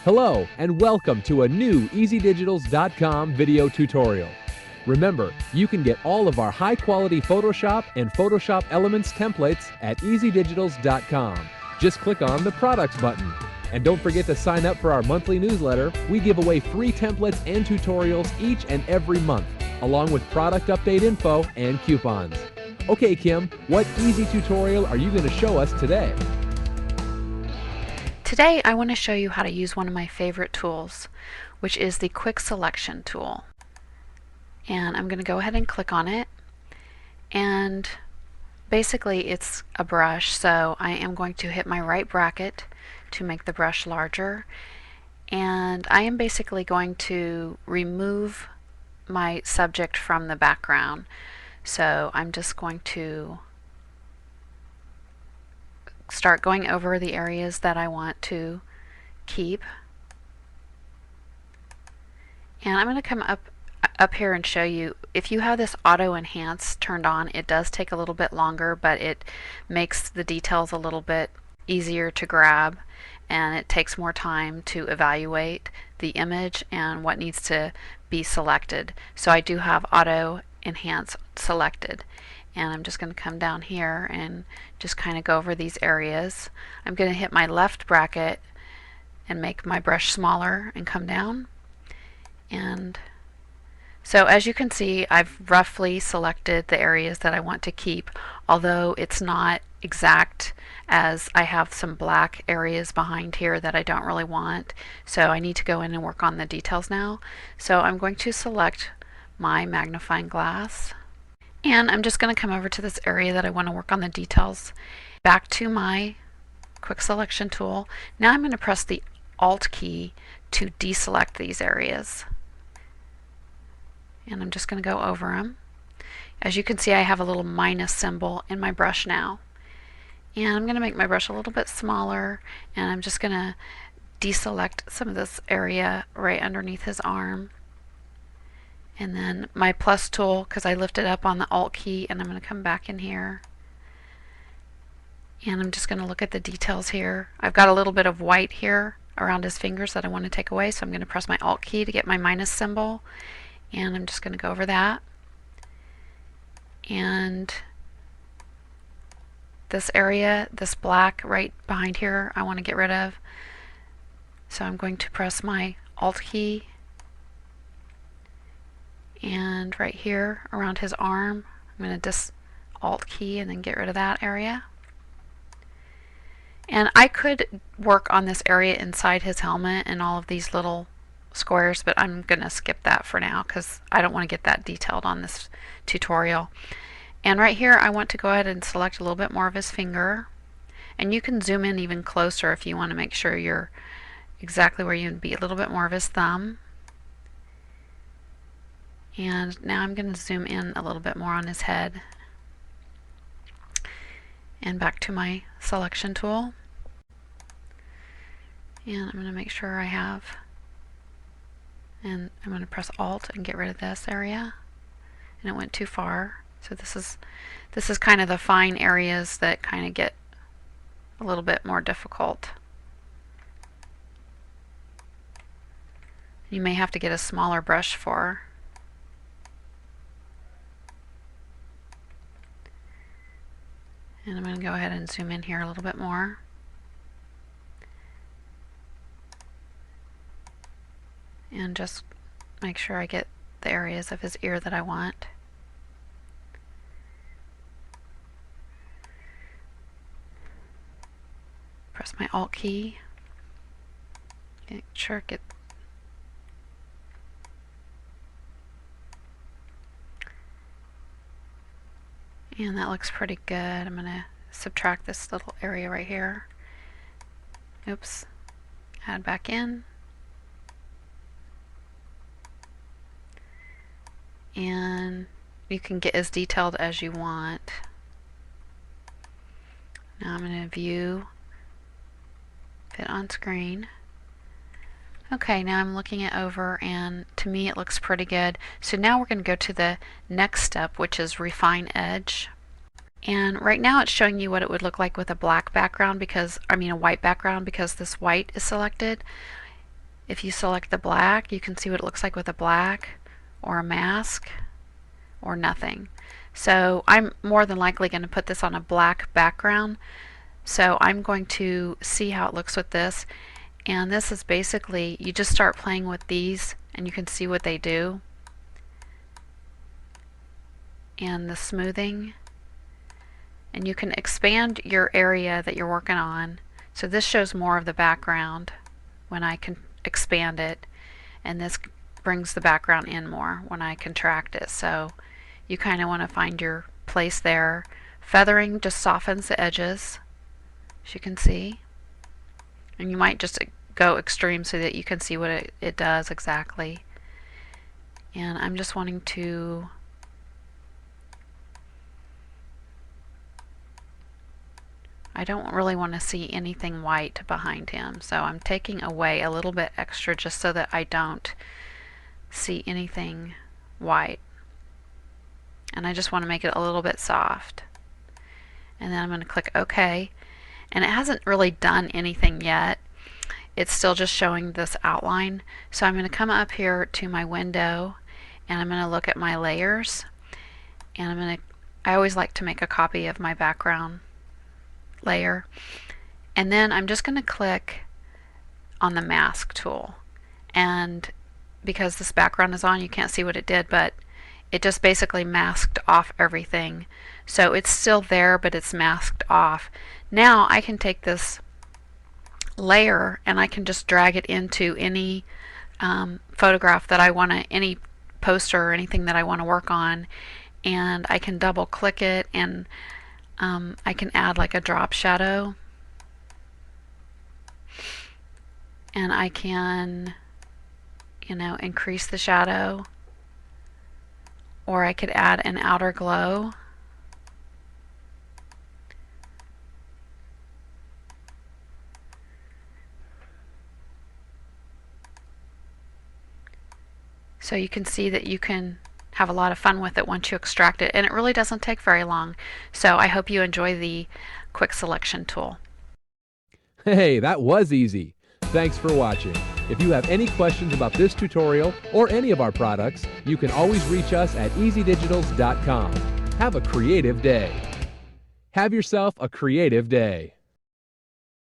Hello and welcome to a new EasyDigitals.com video tutorial. Remember, you can get all of our high-quality Photoshop and Photoshop Elements templates at EasyDigitals.com. Just click on the Products button. And don't forget to sign up for our monthly newsletter. We give away free templates and tutorials each and every month, along with product update info and coupons. Okay, Kim, what easy tutorial are you going to show us today? Today I want to show you how to use one of my favorite tools, which is the Quick Selection tool. And I'm going to go ahead and click on it, and basically it's a brush, so I am going to hit my right bracket to make the brush larger, and I am basically going to remove my subject from the background. So I'm just going to start going over the areas that I want to keep, and I'm going to come up here and show you, if you have this auto enhance turned on, it does take a little bit longer, but it makes the details a little bit easier to grab, and it takes more time to evaluate the image and what needs to be selected. So I do have auto enhance selected, and I'm just going to come down here and just kind of go over these areas. I'm going to hit my left bracket and make my brush smaller and come down. And so as you can see, I've roughly selected the areas that I want to keep, although it's not exact, as I have some black areas behind here that I don't really want. So I need to go in and work on the details now. So I'm going to select my magnifying glass, and I'm just going to come over to this area that I want to work on the details. Back to my Quick Selection tool. Now I'm going to press the Alt key to deselect these areas. And I'm just going to go over them. As you can see, I have a little minus symbol in my brush now. And I'm going to make my brush a little bit smaller, and I'm just going to deselect some of this area right underneath his arm. And then my plus tool, because I lifted up on the Alt key, and I'm going to come back in here. And I'm just going to look at the details here. I've got a little bit of white here around his fingers that I want to take away, so I'm going to press my Alt key to get my minus symbol. And I'm just going to go over that. And this area, this black right behind here, I want to get rid of. So I'm going to press my Alt key, and right here around his arm, I'm going to Alt key and then get rid of that area. And I could work on this area inside his helmet and all of these little squares, but I'm going to skip that for now because I don't want to get that detailed on this tutorial. And right here I want to go ahead and select a little bit more of his finger, and you can zoom in even closer if you want to make sure you're exactly where you'd be. A little bit more of his thumb. And now I'm going to zoom in a little bit more on his head. And back to my selection tool. And I'm going to make sure I have, and I'm going to press Alt and get rid of this area. And it went too far. So this is kind of the fine areas that kind of get a little bit more difficult. You may have to get a smaller brush for. And I'm going to go ahead and zoom in here a little bit more. And just make sure I get the areas of his ear that I want. Press my Alt key. Make sure it gets. And that looks pretty good. I'm going to subtract this little area right here. Oops. Add back in. And you can get as detailed as you want. Now I'm going to view, fit on screen. Okay, now I'm looking it over, and to me it looks pretty good. So now we're going to go to the next step, which is refine edge. And right now it's showing you what it would look like with a black background, because, I mean a white background, because this white is selected. If you select the black, you can see what it looks like with a black or a mask or nothing. So I'm more than likely going to put this on a black background. So I'm going to see how it looks with this. And this is basically, you just start playing with these and you can see what they do. And the smoothing. And you can expand your area that you're working on. So this shows more of the background when I can expand it. And this brings the background in more when I contract it. So you kind of want to find your place there. Feathering just softens the edges, as you can see. And you might just go extreme so that you can see what it does exactly. And I'm just wanting to I don't really want to see anything white behind him, so I'm taking away a little bit extra just so that I don't see anything white. And I just want to make it a little bit soft. And then I'm going to click OK. And it hasn't really done anything yet. It's still just showing this outline. So I'm going to come up here to my window and I'm going to look at my layers. And I always like to make a copy of my background layer. And then I'm just going to click on the mask tool. And because this background is on, you can't see what it did, but it just basically masked off everything. So it's still there, but it's masked off. Now I can take this layer and I can just drag it into any photograph that I want to, any poster or anything that I want to work on, and I can double click it and I can add like a drop shadow, and I can, you know, increase the shadow, or I could add an outer glow. So you can see that you can have a lot of fun with it once you extract it, and it really doesn't take very long. So I hope you enjoy the quick selection tool. Hey, that was easy. Thanks for watching. If you have any questions about this tutorial or any of our products, you can always reach us at easydigitals.com. Have a creative day. Have yourself a creative day.